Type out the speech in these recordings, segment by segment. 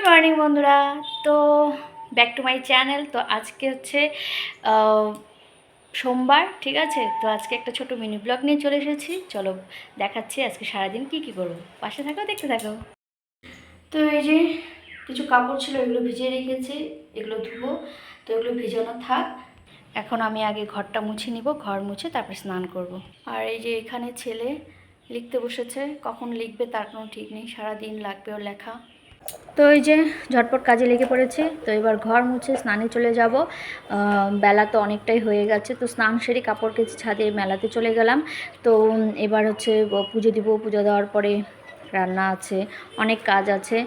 Morning বন্ধুরা। তো back to my channel. তো আজকে হচ্ছে সোমবার, ঠিক আছে। তো আজকে একটা ছোট মিনি ব্লগ নিয়ে চলে এসেছি। চলো দেখাচ্ছি আজকে সারাদিন কি করবো। পাশে থাকো, দেখতে থাকো। তো এই যে কিছু কাপড় ছিল, এগুলো ভিজিয়ে রেখেছি, এগুলো ধুবো। তো এগুলো ভিজানো থাক। এখন আমি আগে ঘরটা মুছে নিব, ঘর মুছে তারপর স্নান করব। আর এই যে এখানে ছেলে লিখতে বসেছে, কখন লিখবে তার কোনো ঠিক নেই, সারাদিন লাগবে ওর লেখা। তো এই যে ঝটপট কাজে লেগে পড়েছে। তো এবার ঘর মুছে স্নানে চলে যাব। বেলা তো অনেকটাই হয়ে গেছে। তো স্নান সেরে কাপড় কেচে ছাদে মেলাতে চলে গেলাম। তো এবার হচ্ছে পুজো দিব, পুজো দেওয়ার পরে রান্না আছে, অনেক কাজ আছে।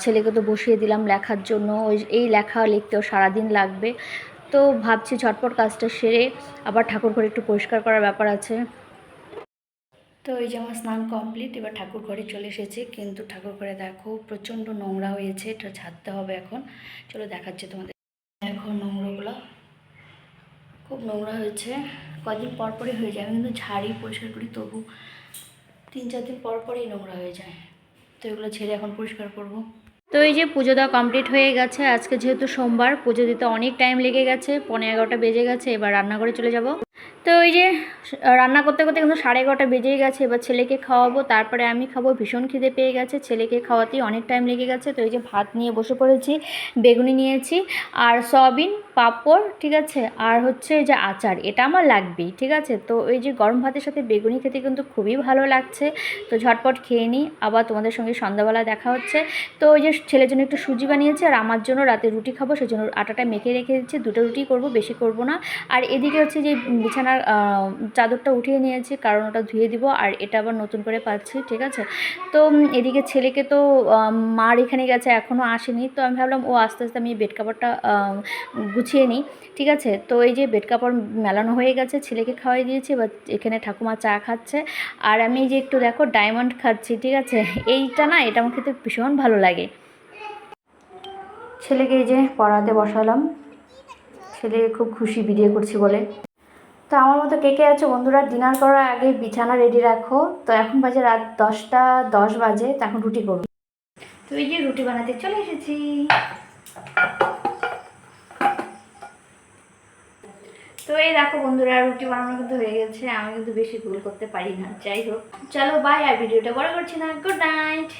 ছেলেকে তো বসিয়ে দিলাম লেখার জন্য, এই লেখা লিখতেও সারাদিন লাগবে। তো ভাবছি ঝটপট কাজটা সেরে আবার ঠাকুর ঘরে একটু পরিষ্কার করার ব্যাপার আছে। তো এই যে আমার স্নান কমপ্লিট, এবার ঠাকুর ঘরে চলে এসেছি। কিন্তু ঠাকুর ঘরে দেখো প্রচণ্ড নোংরা হয়েছে, এটা ঝাড়তে হবে এখন। চলো দেখাচ্ছি তোমাদের। দেখো নোংরাগুলো খুব নোংরা হয়েছে, কদিন পর পরই হয়ে যায়। আমি কিন্তু ঝাড়ি পরিষ্কার করি, তবু 3-4 দিন পর পরই নোংরা হয়ে যায়। তো এগুলো ছেড়ে এখন পরিষ্কার করব। তো এই যে পুজো দেওয়া কমপ্লিট হয়ে গেছে। আজকে যেহেতু সোমবার, পুজো দিতে অনেক টাইম লেগে গেছে, 11:30 বেজে গেছে। এবার রান্নাঘরে চলে যাব। তো ওই যে রান্না করতে করতে কিন্তু 11:30 বেজেই গেছে। এবার ছেলেকে খাওয়াবো, তারপরে আমি খাবো। ভীষণ খিদে পেয়ে গেছে, ছেলেকে খাওয়াতেই অনেক টাইম লেগে গেছে। তো এই যে ভাত নিয়ে বসে পড়েছি, বেগুনি নিয়েছি আর সয়াবিন, পাঁপড়, ঠিক আছে, আর হচ্ছে যে আচার, এটা আমার লাগবেই, ঠিক আছে। তো এই যে গরম ভাতের সাথে বেগুনি খেতে কিন্তু খুবই ভালো লাগছে। তো ঝটপট খেয়ে নিই, আবার তোমাদের সঙ্গে সন্ধ্যাবেলা দেখা হচ্ছে। তো ওই যে ছেলের জন্য একটু সুজি বানিয়েছি, আর আমার জন্য রাতে রুটি খাবো, সেজন্য আটাটা মেখে রেখে দিচ্ছি। 2টো রুটি করব, বেশি করব না। আর এদিকে হচ্ছে যে বিছানার চাদরটা উঠিয়ে নিয়েছি, কারণ ওটা ধুয়ে দিব, আর এটা আবার নতুন করে পাচ্ছি, ঠিক আছে। তো এদিকে ছেলেকে তো মার এখানে গেছে, এখনও আসেনি। তো আমি ভাবলাম ও আস্তে আস্তে আমি বেড কাভারটা গুছিয়ে নিই, ঠিক আছে। তো এই যে বেড কাভার মেলানো হয়ে গেছে, ছেলেকে খাওয়াই দিয়েছি। এবার এখানে ঠাকুমা চা খাচ্ছে, আর আমি এই যে একটু দেখো ডায়মন্ড খাচ্ছি, ঠিক আছে। এইটা না, এটা আমার খেতে ভীষণ ভালো লাগে। ছেলেকে এই যে পড়াতে বসালাম, ছেলে খুব খুশি ভিডিও করছি বলে। তো আমার মতো কে কে আছো বন্ধুরা, ডিনার করার আগে বিছানা রেডি রাখো। তো এখন বাজে রাত 10টা 10 বাজে, তো এখন রুটি করবো। তো এই যে রুটি বানাতে চলে এসেছি। তো এই দেখো বন্ধুরা, রুটি বানানো কিন্তু হয়ে গেছে। আমি কিন্তু বেশি ভুল করতে পারি না, যাই হোক। চলো বাই, আর ভিডিওটা বড় করছি না। Good night.